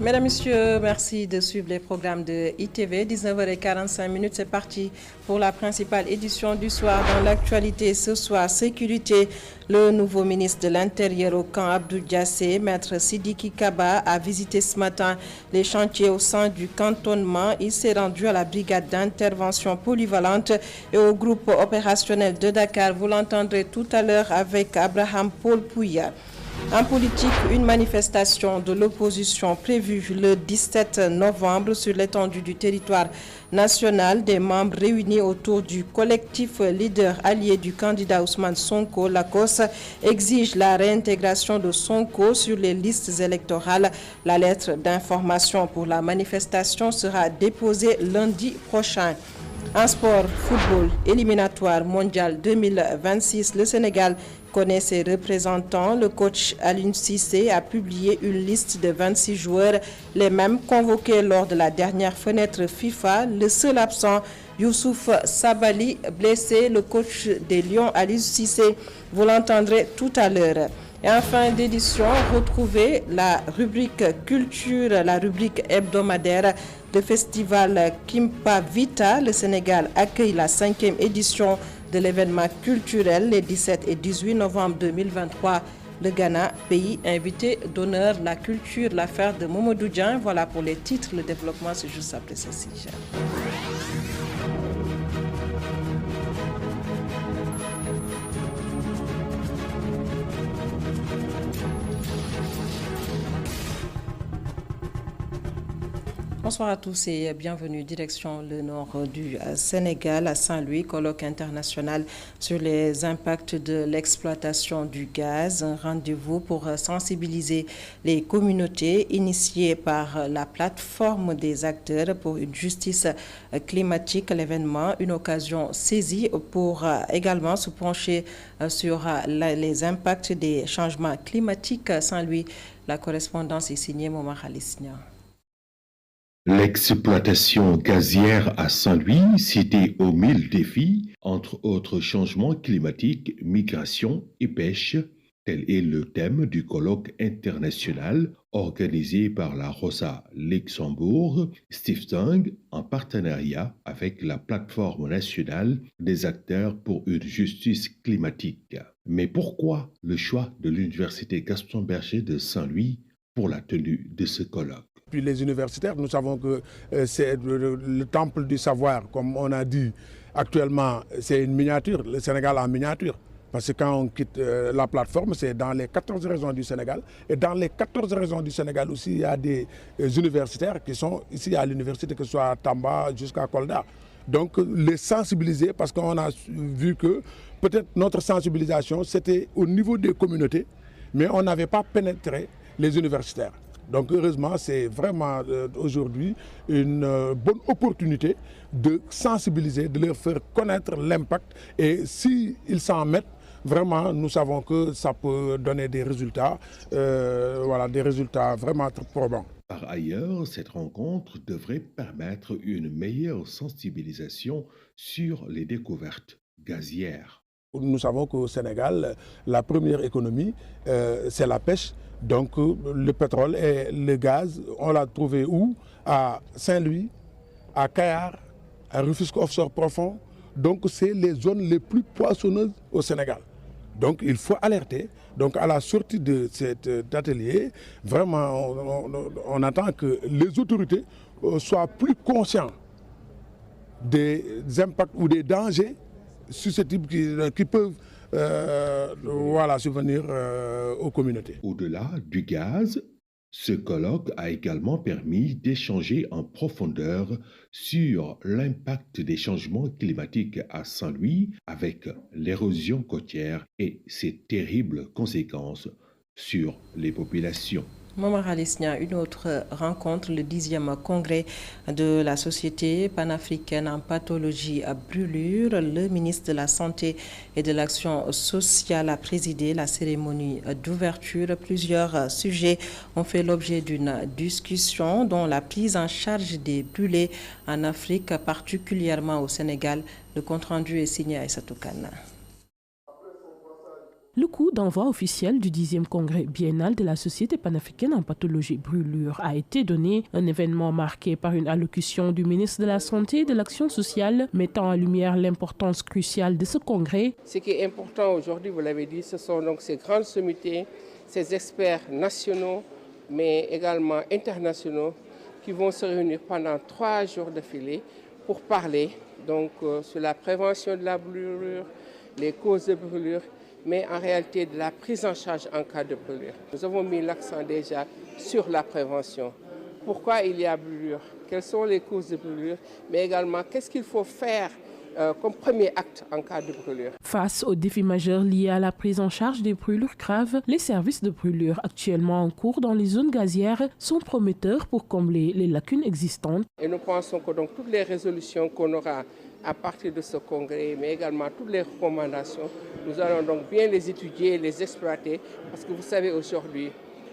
Mesdames, Messieurs, merci de suivre les programmes de ITV. 19h45, c'est parti pour la principale édition du soir. Dans l'actualité ce soir, sécurité, le nouveau ministre de l'Intérieur au camp Abdou Diassé, maître Sidiki Kaba, a visité ce matin les chantiers au sein du cantonnement. Il s'est rendu à la brigade d'intervention polyvalente et au groupe opérationnel de Dakar. Vous l'entendrez tout à l'heure avec Abraham Paul Pouya. En politique, une manifestation de l'opposition prévue le 17 novembre sur l'étendue du territoire national. Des membres réunis autour du collectif leader allié du candidat Ousmane Sonko, l'ACOS, exigent la réintégration de Sonko sur les listes électorales. La lettre d'information pour la manifestation sera déposée lundi prochain. En sport, football, éliminatoire mondial 2026, le Sénégal connaît ses représentants. Le coach Aliou Cissé a publié une liste de 26 joueurs, les mêmes convoqués lors de la dernière fenêtre FIFA. Le seul absent, Youssouf Sabali, blessé. Le coach des Lions, Aliou Cissé, vous l'entendrez tout à l'heure. Et en fin d'édition, retrouvez la rubrique culture, la rubrique hebdomadaire de festival Kimpa Vita. Le Sénégal accueille la 5e édition de l'événement culturel les 17 et 18 novembre 2023. Le Ghana, pays invité d'honneur, la culture, l'affaire de Momodou Dian. Voilà pour les titres. Le développement, c'est juste après ceci. Bonsoir à tous et bienvenue. Direction le nord du Sénégal, à Saint-Louis, colloque international sur les impacts de l'exploitation du gaz. Un rendez-vous pour sensibiliser les communautés initié par la plateforme des acteurs pour une justice climatique. L'événement, une occasion saisie pour également se pencher sur les impacts des changements climatiques. Saint-Louis, la correspondance est signée Momar Alisnia. L'exploitation gazière à Saint-Louis, citée aux 1000 défis, entre autres changements climatiques, migration et pêche, tel est le thème du colloque international organisé par la Rosa Luxembourg Stiftung en partenariat avec la plateforme nationale des acteurs pour une justice climatique. Mais pourquoi le choix de l'Université Gaston Berger de Saint-Louis pour la tenue de ce colloque? Puis les universitaires, nous savons que c'est le temple du savoir, comme on a dit. Actuellement, c'est une miniature, le Sénégal en miniature. Parce que quand on quitte la plateforme, c'est dans les 14 régions du Sénégal. Et dans les 14 régions du Sénégal aussi, il y a des universitaires qui sont ici à l'université, que ce soit à Tamba jusqu'à Kolda. Donc les sensibiliser, parce qu'on a vu que peut-être notre sensibilisation, c'était au niveau des communautés, mais on n'avait pas pénétré les universitaires. Donc heureusement, c'est vraiment aujourd'hui une bonne opportunité de sensibiliser, de leur faire connaître l'impact. Et s'ils s'en mettent, vraiment, nous savons que ça peut donner des résultats, des résultats vraiment très probants. Par ailleurs, cette rencontre devrait permettre une meilleure sensibilisation sur les découvertes gazières. Nous savons qu'au Sénégal, la première économie, c'est la pêche. Donc le pétrole et le gaz, on l'a trouvé où? À Saint-Louis, à Kayar, à Rufisque Offshore Profond. Donc c'est les zones les plus poissonneuses au Sénégal. Donc il faut alerter. Donc à la sortie de cet atelier, vraiment on attend que les autorités soient plus conscients des impacts ou des dangers susceptibles qui peuvent subvenir aux communautés. Au-delà du gaz, ce colloque a également permis d'échanger en profondeur sur l'impact des changements climatiques à Saint-Louis avec l'érosion côtière et ses terribles conséquences sur les populations. Momar Alisnia, une autre rencontre, le 10e congrès de la Société panafricaine en pathologie à brûlure. Le ministre de la Santé et de l'Action sociale a présidé la cérémonie d'ouverture. Plusieurs sujets ont fait l'objet d'une discussion, dont la prise en charge des brûlés en Afrique, particulièrement au Sénégal. Le compte-rendu est signé à Aïssatou Kana. Le coup d'envoi officiel du 10e congrès biennal de la Société panafricaine en pathologie brûlure a été donné, un événement marqué par une allocution du ministre de la Santé et de l'Action sociale mettant en lumière l'importance cruciale de ce congrès. Ce qui est important aujourd'hui, vous l'avez dit, ce sont donc ces grandes sommités, ces experts nationaux, mais également internationaux, qui vont se réunir pendant 3 jours d'affilée pour parler donc, sur la prévention de la brûlure, les causes de brûlure, mais en réalité de la prise en charge en cas de brûlure. Nous avons mis l'accent déjà sur la prévention. Pourquoi il y a brûlure? Quelles sont les causes de brûlure? Mais également, qu'est-ce qu'il faut faire comme premier acte en cas de brûlure? Face aux défis majeurs liés à la prise en charge des brûlures graves, les services de brûlure actuellement en cours dans les zones gazières sont prometteurs pour combler les lacunes existantes. Et nous pensons que donc, toutes les résolutions qu'on aura à partir de ce congrès, mais également toutes les recommandations, nous allons donc bien les étudier, les exploiter, parce que vous savez aujourd'hui,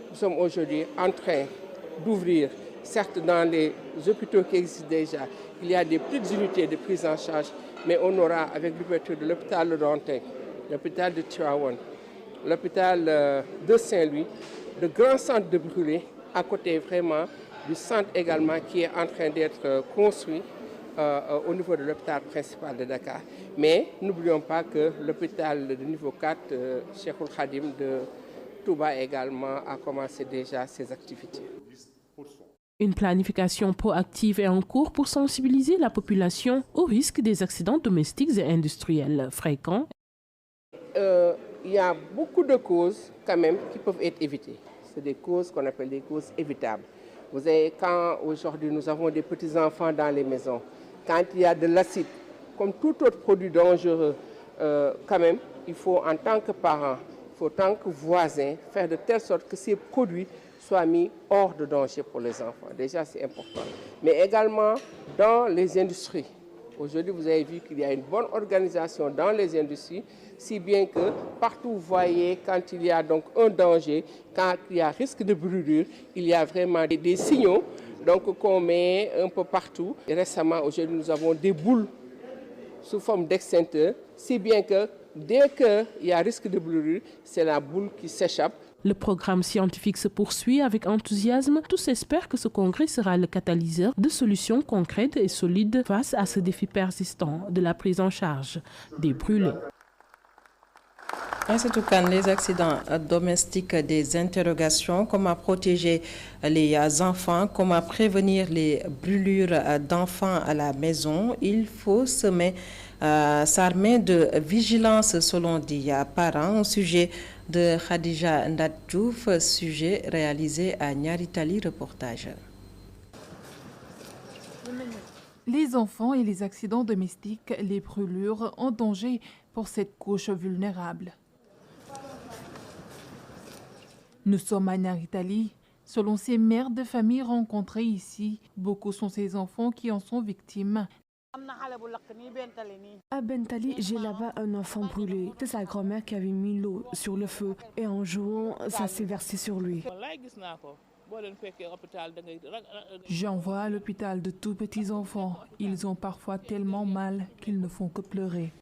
nous sommes aujourd'hui en train d'ouvrir, certes dans les hôpitaux qui existent déjà, il y a des petites unités de prise en charge, mais on aura avec l'ouverture de l'hôpital de Dantec, l'hôpital de Tivaouane, l'hôpital de Saint-Louis, de grands centres de brûlés, à côté vraiment du centre également qui est en train d'être construit au niveau de l'hôpital principal de Dakar. Mais n'oublions pas que l'hôpital de niveau 4, Cheikhoul Khadim de Touba également, a commencé déjà ses activités. Une planification proactive est en cours pour sensibiliser la population au risque des accidents domestiques et industriels fréquents. Il y a beaucoup de causes quand même qui peuvent être évitées. C'est des causes qu'on appelle des causes évitables. Vous savez, quand aujourd'hui nous avons des petits-enfants dans les maisons, quand il y a de l'acide, comme tout autre produit dangereux, quand même, il faut en tant que parent, il faut en tant que voisin, faire de telle sorte que ces produits soient mis hors de danger pour les enfants. Déjà, c'est important. Mais également dans les industries. Aujourd'hui, vous avez vu qu'il y a une bonne organisation dans les industries, si bien que partout, vous voyez, quand il y a donc un danger, quand il y a risque de brûlure, il y a vraiment des signaux qu'on met un peu partout. Et récemment, aujourd'hui, nous avons des boules sous forme d'extincteur, si bien que dès qu'il y a risque de brûlure, c'est la boule qui s'échappe. Le programme scientifique se poursuit avec enthousiasme. Tous espèrent que ce congrès sera le catalyseur de solutions concrètes et solides face à ce défi persistant de la prise en charge des brûlés. En ce tout cas, les accidents domestiques, des interrogations, comment protéger les enfants, comment prévenir les brûlures d'enfants à la maison. Il faut s'armer de vigilance selon des parents. Au sujet de Khadija Ndadjouf, sujet réalisé à Nyaritali, reportage. Les enfants et les accidents domestiques, les brûlures en danger pour cette couche vulnérable. Nous sommes à Nyaritali. Selon ces mères de famille rencontrées ici, beaucoup sont ces enfants qui en sont victimes. À Bentali, j'ai là-bas un enfant brûlé. C'est sa grand-mère qui avait mis l'eau sur le feu et en jouant, ça s'est versé sur lui. J'envoie à l'hôpital de tout petits enfants. Ils ont parfois tellement mal qu'ils ne font que pleurer.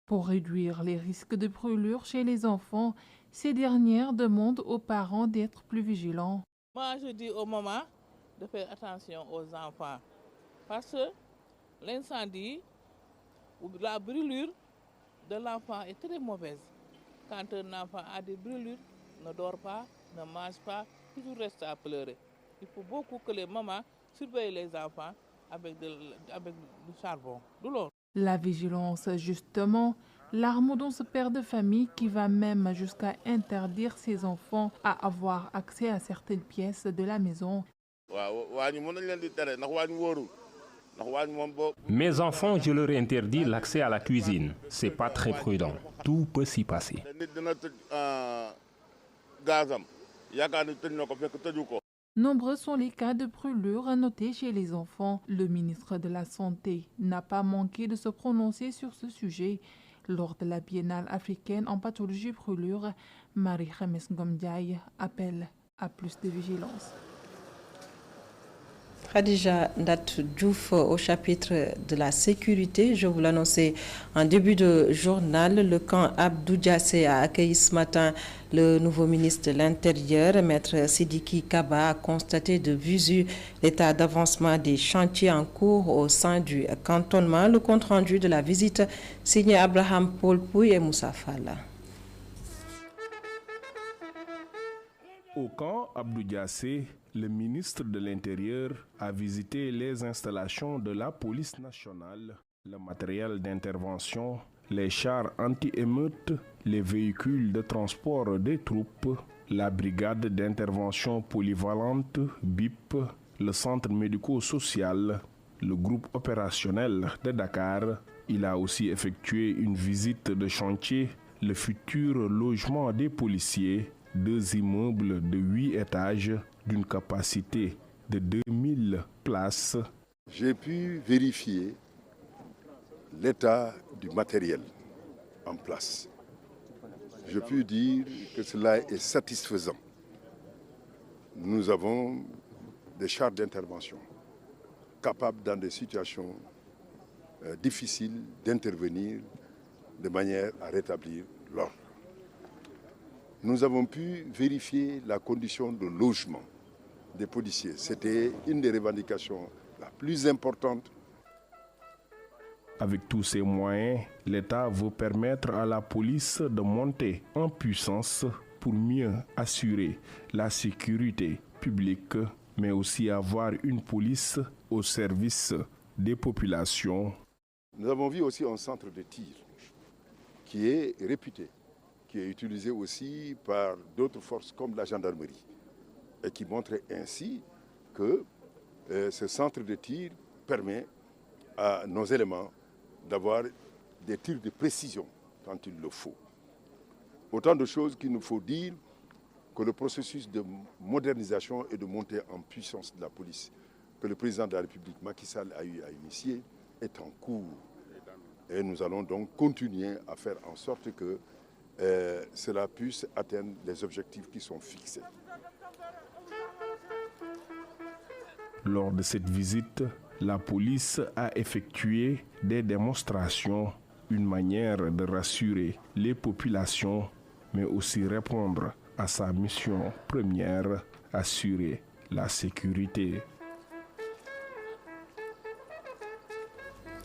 Pour réduire les risques de brûlure chez les enfants, ces dernières demandent aux parents d'être plus vigilants. Moi, je dis aux mamans de faire attention aux enfants. Parce que l'incendie ou la brûlure de l'enfant est très mauvaise. Quand un enfant a des brûlures, ne dort pas, ne mange pas, toujours reste à pleurer. Il faut beaucoup que les mamans surveillent les enfants avec du charbon. La vigilance, justement, l'arme dont ce père de famille qui va même jusqu'à interdire ses enfants à avoir accès à certaines pièces de la maison. Mes enfants, je leur interdis l'accès à la cuisine. C'est pas très prudent. Tout peut s'y passer. Nombreux sont les cas de brûlures notés chez les enfants. Le ministre de la Santé n'a pas manqué de se prononcer sur ce sujet. Lors de la Biennale africaine en pathologie brûlure, Marie-Khémesse Ngom Ndiaye appelle à plus de vigilance. Khadija Ndat Diouf au chapitre de la sécurité. Je vous l'annonçais en début de journal. Le camp Abdou Diassé a accueilli ce matin le nouveau ministre de l'Intérieur. Maître Sidiki Kaba a constaté de visu l'état d'avancement des chantiers en cours au sein du cantonnement. Le compte-rendu de la visite signé Abraham Paul Pouy et Moussa Falla. Au camp Abdou Diassé, le ministre de l'Intérieur a visité les installations de la police nationale, le matériel d'intervention, les chars anti-émeutes, les véhicules de transport des troupes, la brigade d'intervention polyvalente BIP, le centre médico-social, le groupe opérationnel de Dakar. Il a aussi effectué une visite de chantier, le futur logement des policiers, 2 immeubles de 8 étages d'une capacité de 2000 places. J'ai pu vérifier l'état du matériel en place. Je peux dire que cela est satisfaisant. Nous avons des chars d'intervention capables dans des situations difficiles d'intervenir de manière à rétablir l'ordre. Nous avons pu vérifier la condition de logement des policiers. C'était une des revendications la plus importante. Avec tous ces moyens, l'État veut permettre à la police de monter en puissance pour mieux assurer la sécurité publique, mais aussi avoir une police au service des populations. Nous avons vu aussi un centre de tir qui est réputé, qui est utilisé aussi par d'autres forces comme la gendarmerie et qui montre ainsi que ce centre de tir permet à nos éléments d'avoir des tirs de précision quand il le faut. Autant de choses qu'il nous faut dire que le processus de modernisation et de montée en puissance de la police que le président de la République, Macky Sall, a eu à initier est en cours. Et nous allons donc continuer à faire en sorte que cela puisse atteindre les objectifs qui sont fixés. Lors de cette visite, la police a effectué des démonstrations, une manière de rassurer les populations, mais aussi répondre à sa mission première, assurer la sécurité.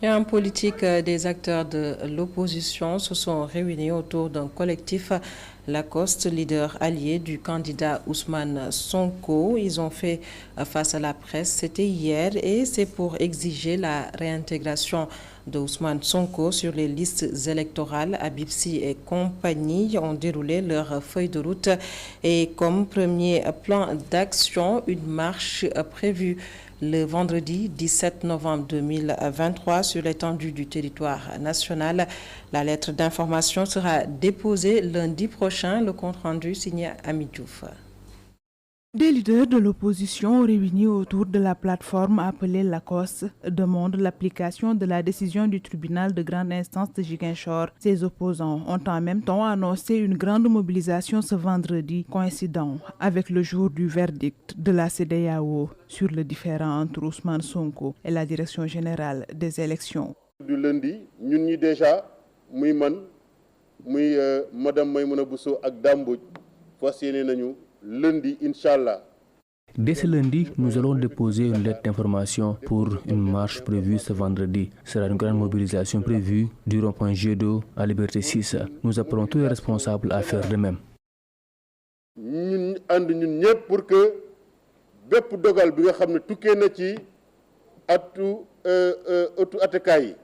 Et en politique, des acteurs de l'opposition se sont réunis autour d'un collectif Lacoste, leader allié du candidat Ousmane Sonko. Ils ont fait face à la presse, c'était hier, et c'est pour exiger la réintégration de Ousmane Sonko sur les listes électorales. Habib Sy et compagnie ont déroulé leur feuille de route et comme premier plan d'action, une marche prévue le vendredi 17 novembre 2023 sur l'étendue du territoire national. La lettre d'information sera déposée lundi prochain. Le compte-rendu signé Ami Diouf. Des leaders de l'opposition réunis autour de la plateforme appelée Lacoste demandent l'application de la décision du tribunal de grande instance de Ziguinchor. Ses opposants ont en même temps annoncé une grande mobilisation ce vendredi, coïncidant avec le jour du verdict de la CEDEAO sur le différend entre Ousmane Sonko et la direction générale des élections. Du lundi, ñun ñi déjà muy man muy madame Maïmouna Bousso ak Dambodj fas yéene nañu lundi, Inch'Allah. Dès ce lundi, nous allons déposer une lettre d'information pour une marche prévue ce vendredi. Ce sera une grande mobilisation prévue du rond-point Jet-d'eau à Liberté 6. Nous appelons tous les responsables à faire de même. Ñun ànd ñun ñëpp pour que bépp dogal bi nga xam ne tukkee na ci atu attekaay yi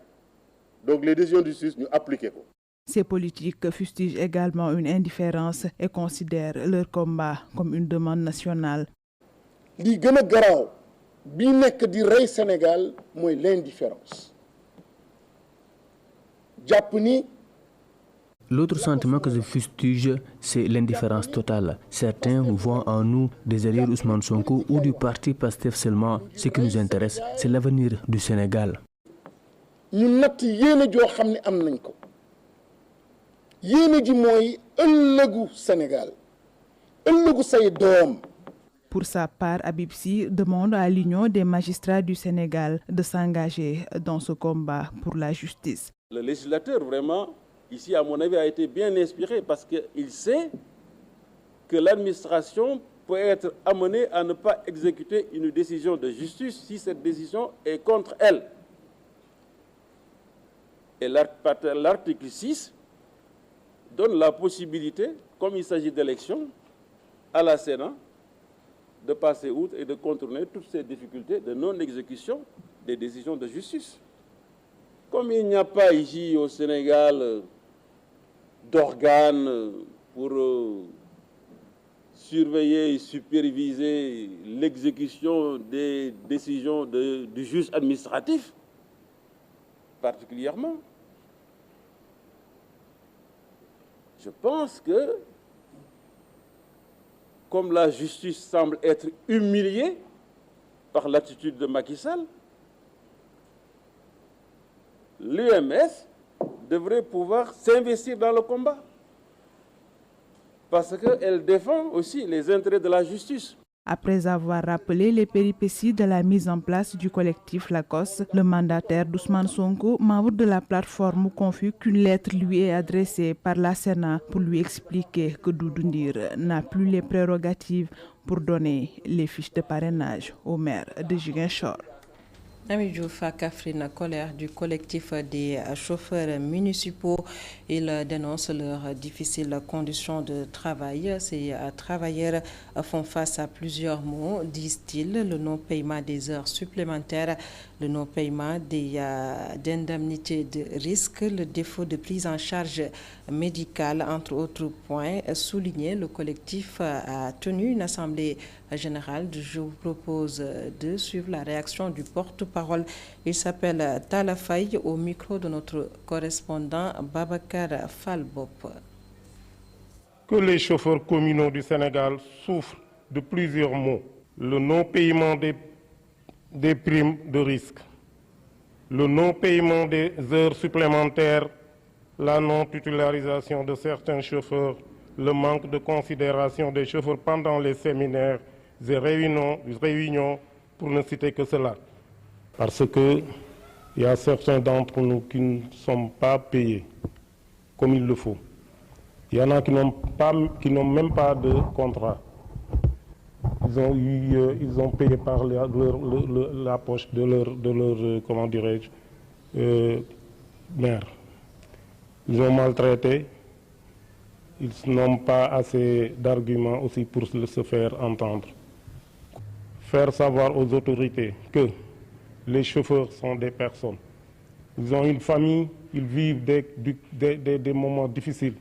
donc les décisions de justice ñu appliquer ko. Ces politiques fustigent également une indifférence et considèrent leur combat comme une demande nationale. Li gën a garaaw bi nekk di rey Sénégal mooy l'indifférence. Jàpp ni. L'autre sentiment que je fustige, c'est l'indifférence totale. Certains voient en nous des alliés Ousmane Sonko ou du parti Pastef seulement. Ce qui nous intéresse, c'est l'avenir du Sénégal. Ñu natt yéene joo xam ne am nañ ko. Yéene ji mooy ëllëgu Sénégal, ëllëgu say doom. Pour sa part, Habib Sy demande à l'Union des magistrats du Sénégal de s'engager dans ce combat pour la justice. Le législateur, vraiment, ici, à mon avis, a été bien inspiré parce qu'il sait que l'administration peut être amenée à ne pas exécuter une décision de justice si cette décision est contre elle. Et l'article 6 donne la possibilité, comme il s'agit d'élections, à la Sénat de passer outre et de contourner toutes ces difficultés de non-exécution des décisions de justice. Comme il n'y a pas ici au Sénégal d'organes pour surveiller et superviser l'exécution des décisions du juge administratif, particulièrement, je pense que, comme la justice semble être humiliée par l'attitude de Macky Sall, l'UMS devrait pouvoir s'investir dans le combat parce qu'elle défend aussi les intérêts de la justice. Après avoir rappelé les péripéties de la mise en place du collectif Lacoste, le mandataire d'Ousmane Sonko, membre de la plateforme, confie qu'une lettre lui est adressée par la Sénat pour lui expliquer que Doudou Ndir n'a plus les prérogatives pour donner les fiches de parrainage au maire de Ziguinchor. Ami Diouf à Kaffrine, colère du collectif des chauffeurs municipaux. Ils dénoncent leurs difficiles conditions de travail. Ces travailleurs font face à plusieurs maux, disent-ils: le non-paiement des heures supplémentaires, le non-paiement d'indemnités de risque, le défaut de prise en charge médicale, entre autres points soulignés. Le collectif a tenu une assemblée générale. Je vous propose de suivre la réaction du porte-parole. Il s'appelle Talla Faye, au micro de notre correspondant Babacar Falbop. Que les chauffeurs communaux du Sénégal souffrent de plusieurs maux: le non-paiement des primes de risque, le non-paiement des heures supplémentaires, la non-titularisation de certains chauffeurs, le manque de considération des chauffeurs pendant les séminaires et réunions, pour ne citer que cela. Parce qu'il y a certains d'entre nous qui ne sont pas payés comme il le faut. Il y en a qui n'ont même pas de contrat. Ils ont payé par la poche de leur comment dirais-je, mère. Ils ont maltraité. Ils n'ont pas assez d'arguments aussi pour se faire entendre. Faire savoir aux autorités que les chauffeurs sont des personnes. Ils ont une famille, ils vivent des moments difficiles.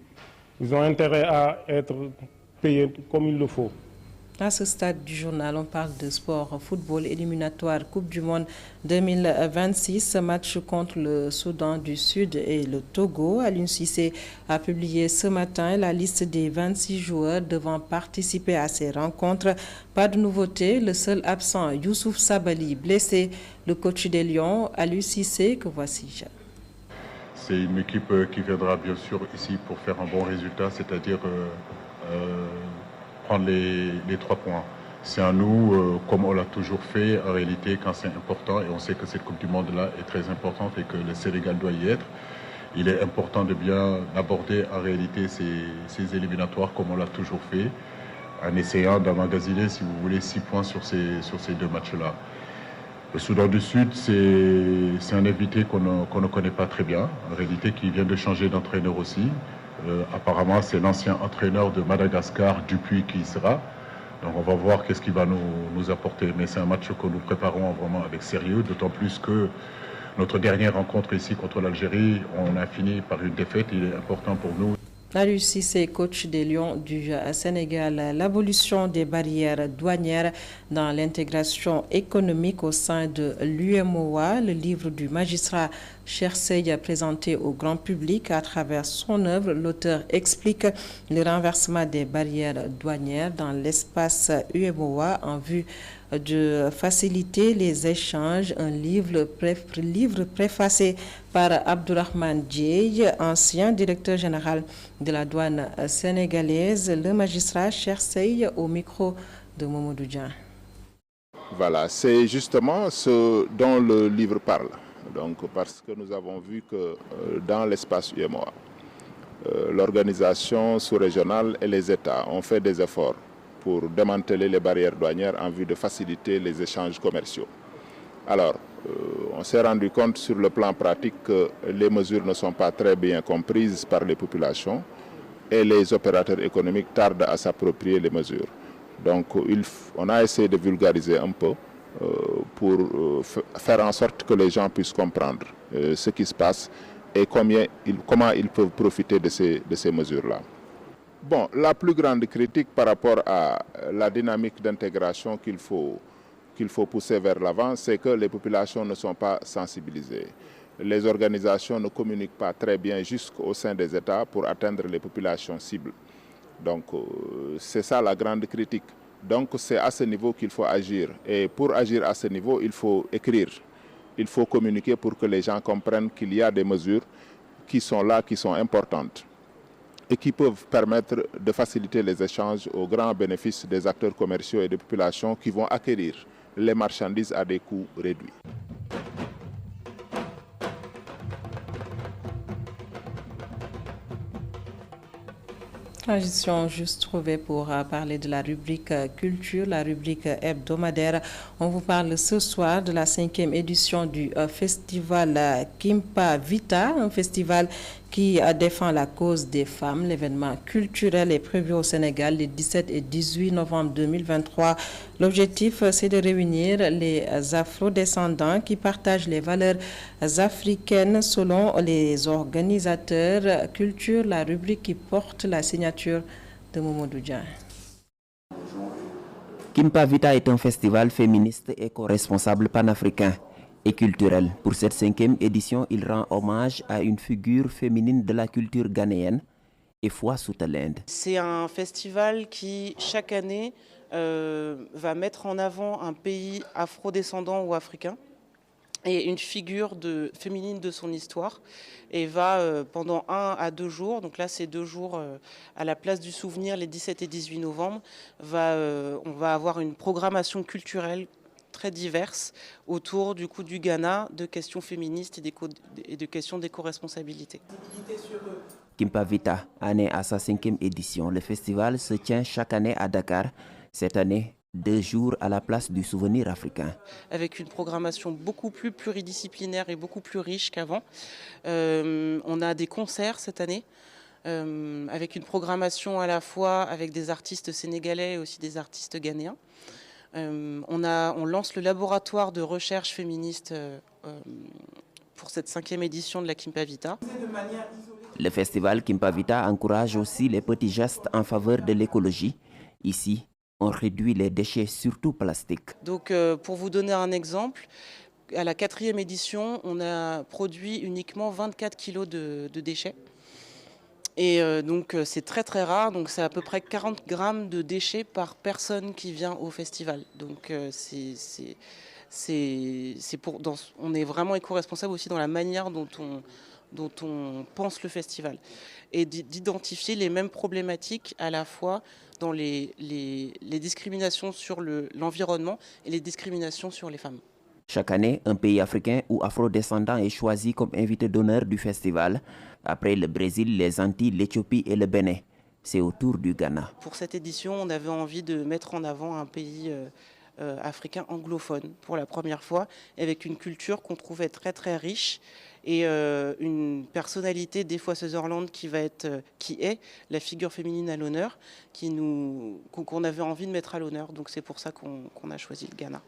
Ils ont intérêt à être payés comme il le faut. À ce stade du journal, on parle de sport, football éliminatoire, Coupe du Monde 2026. Match contre le Soudan du Sud et le Togo. Aliou Cissé a publié ce matin la liste des 26 joueurs devant participer à ces rencontres. Pas de nouveauté, le seul absent, Youssouf Sabali, blessé. Le coach des Lions, Aliou Cissé, que voici. C'est une équipe qui viendra bien sûr ici pour faire un bon résultat, c'est-à-dire prendre les 3 points. C'est à nous, comme on l'a toujours fait, en réalité, quand c'est important, et on sait que cette Coupe du Monde-là est très importante et que le Sénégal doit y être, il est important de bien aborder en réalité ces éliminatoires comme on l'a toujours fait, en essayant d'emmagasiner, si vous voulez, 6 points sur ces 2 matchs-là. Le Soudan du Sud, c'est un invité qu'on ne connaît pas très bien, en réalité, qui vient de changer d'entraîneur aussi. Apparemment, c'est l'ancien entraîneur de Madagascar, Dupuis, qui y sera. Donc on va voir qu'est-ce qu'il va nous apporter. Mais c'est un match que nous préparons vraiment avec sérieux, d'autant plus que notre dernière rencontre ici contre l'Algérie, on a fini par une défaite. Il est important pour nous. Aliou Cissé, coach des Lions du Sénégal. L'abolition des barrières douanières dans l'intégration économique au sein de l'UEMOA, le livre du magistrat Cheikh Seye présenté au grand public à travers son œuvre. L'auteur explique le renversement des barrières douanières dans l'espace UEMOA en vue de faciliter les échanges. Un livre préfacé par Abdourahmane Dieye, ancien directeur général de la douane sénégalaise. Le magistrat Cheikh Seye au micro de Momodou Dia. Voilà, c'est justement ce dont le livre parle. Donc, parce que nous avons vu que dans l'espace UEMOA, l'organisation sous-régionale et les États ont fait des efforts pour démanteler les barrières douanières en vue de faciliter les échanges commerciaux. Alors, on s'est rendu compte sur le plan pratique que les mesures ne sont pas très bien comprises par les populations et les opérateurs économiques tardent à s'approprier les mesures. Donc, on a essayé de vulgariser un peu pour faire en sorte que les gens puissent comprendre ce qui se passe et comment ils peuvent profiter de ces mesures-là. Bon, la plus grande critique par rapport à la dynamique d'intégration qu'il faut pousser vers l'avant, c'est que les populations ne sont pas sensibilisées. Les organisations ne communiquent pas très bien jusqu'au sein des États pour atteindre les populations cibles. Donc, c'est ça la grande critique. Donc, c'est à ce niveau qu'il faut agir. Et pour agir à ce niveau, il faut écrire. Il faut communiquer pour que les gens comprennent qu'il y a des mesures qui sont là, qui sont importantes et qui peuvent permettre de faciliter les échanges au grand bénéfice des acteurs commerciaux et des populations qui vont acquérir les marchandises à des coûts réduits. Transition juste trouvée pour parler de la rubrique culture, la rubrique hebdomadaire. On vous parle ce soir de la 5e édition du festival Kimpa Vita, un festival qui défend la cause des femmes. L'événement culturel est prévu au Sénégal les 17 et 18 novembre 2023. L'objectif, c'est de réunir les afrodescendants qui partagent les valeurs africaines selon les organisateurs. Culture, la rubrique qui porte la signature de Momodou Dia. Kimpa Vita est un festival féministe et co-responsable panafricain et culturel. Pour cette 5e édition, il rend hommage à une figure féminine de la culture ghanéenne, Efwa Sutherland. C'est un festival qui, chaque année, va mettre en avant un pays afrodescendant ou africain et une figure féminine de son histoire, et va pendant 1 à 2 jours, donc là c'est 2 jours à la place du souvenir les 17 et 18 novembre, on va avoir une programmation culturelle très diverses autour du Ghana, de questions féministes et de questions d'éco-responsabilité. Kimpa Vita est né à sa 5e édition. Le festival se tient chaque année à Dakar. Cette année, 2 jours à la place du souvenir africain. Avec une programmation beaucoup plus pluridisciplinaire et beaucoup plus riche qu'avant. On a des concerts cette année. Avec une programmation à la fois avec des artistes sénégalais et aussi des artistes ghanéens. On lance le laboratoire de recherche féministe pour cette 5e édition de la Kimpa Vita. Le festival Kimpa Vita encourage aussi les petits gestes en faveur de l'écologie. Ici, on réduit les déchets, surtout plastiques. Donc, pour vous donner un exemple, à la 4e édition, on a produit uniquement 24 kilos de déchets. Et donc c'est très très rare, donc c'est à peu près 40 grammes de déchets par personne qui vient au festival. Donc on est vraiment éco-responsable aussi dans la manière dont on pense le festival. Et d'identifier les mêmes problématiques à la fois dans les discriminations sur l'environnement et les discriminations sur les femmes. Chaque année, un pays africain ou afrodescendant est choisi comme invité d'honneur du festival. Après le Brésil, les Antilles, l'Éthiopie et le Bénin. C'est au tour du Ghana. Pour cette édition, on avait envie de mettre en avant un pays africain anglophone pour la première fois, avec une culture qu'on trouvait très très riche et une personnalité d'Efwa Sutherland qui est la figure féminine à l'honneur, qu'on avait envie de mettre à l'honneur. Donc c'est pour ça qu'on a choisi le Ghana.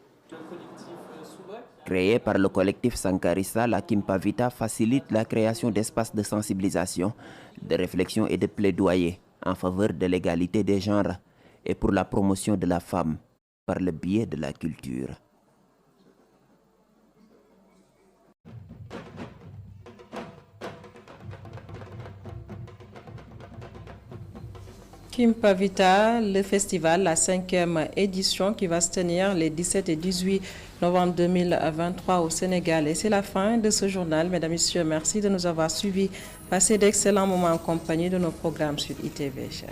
Créée par le collectif Sankarissa, la Kimpa Vita facilite la création d'espaces de sensibilisation, de réflexion et de plaidoyer en faveur de l'égalité des genres et pour la promotion de la femme par le biais de la culture. Kimpa Vita, le festival, la 5e édition qui va se tenir les 17 et 18 novembre 2023 au Sénégal. Et c'est la fin de ce journal. Mesdames, Messieurs, merci de nous avoir suivis. Passez d'excellents moments en compagnie de nos programmes sur ITV. Chers.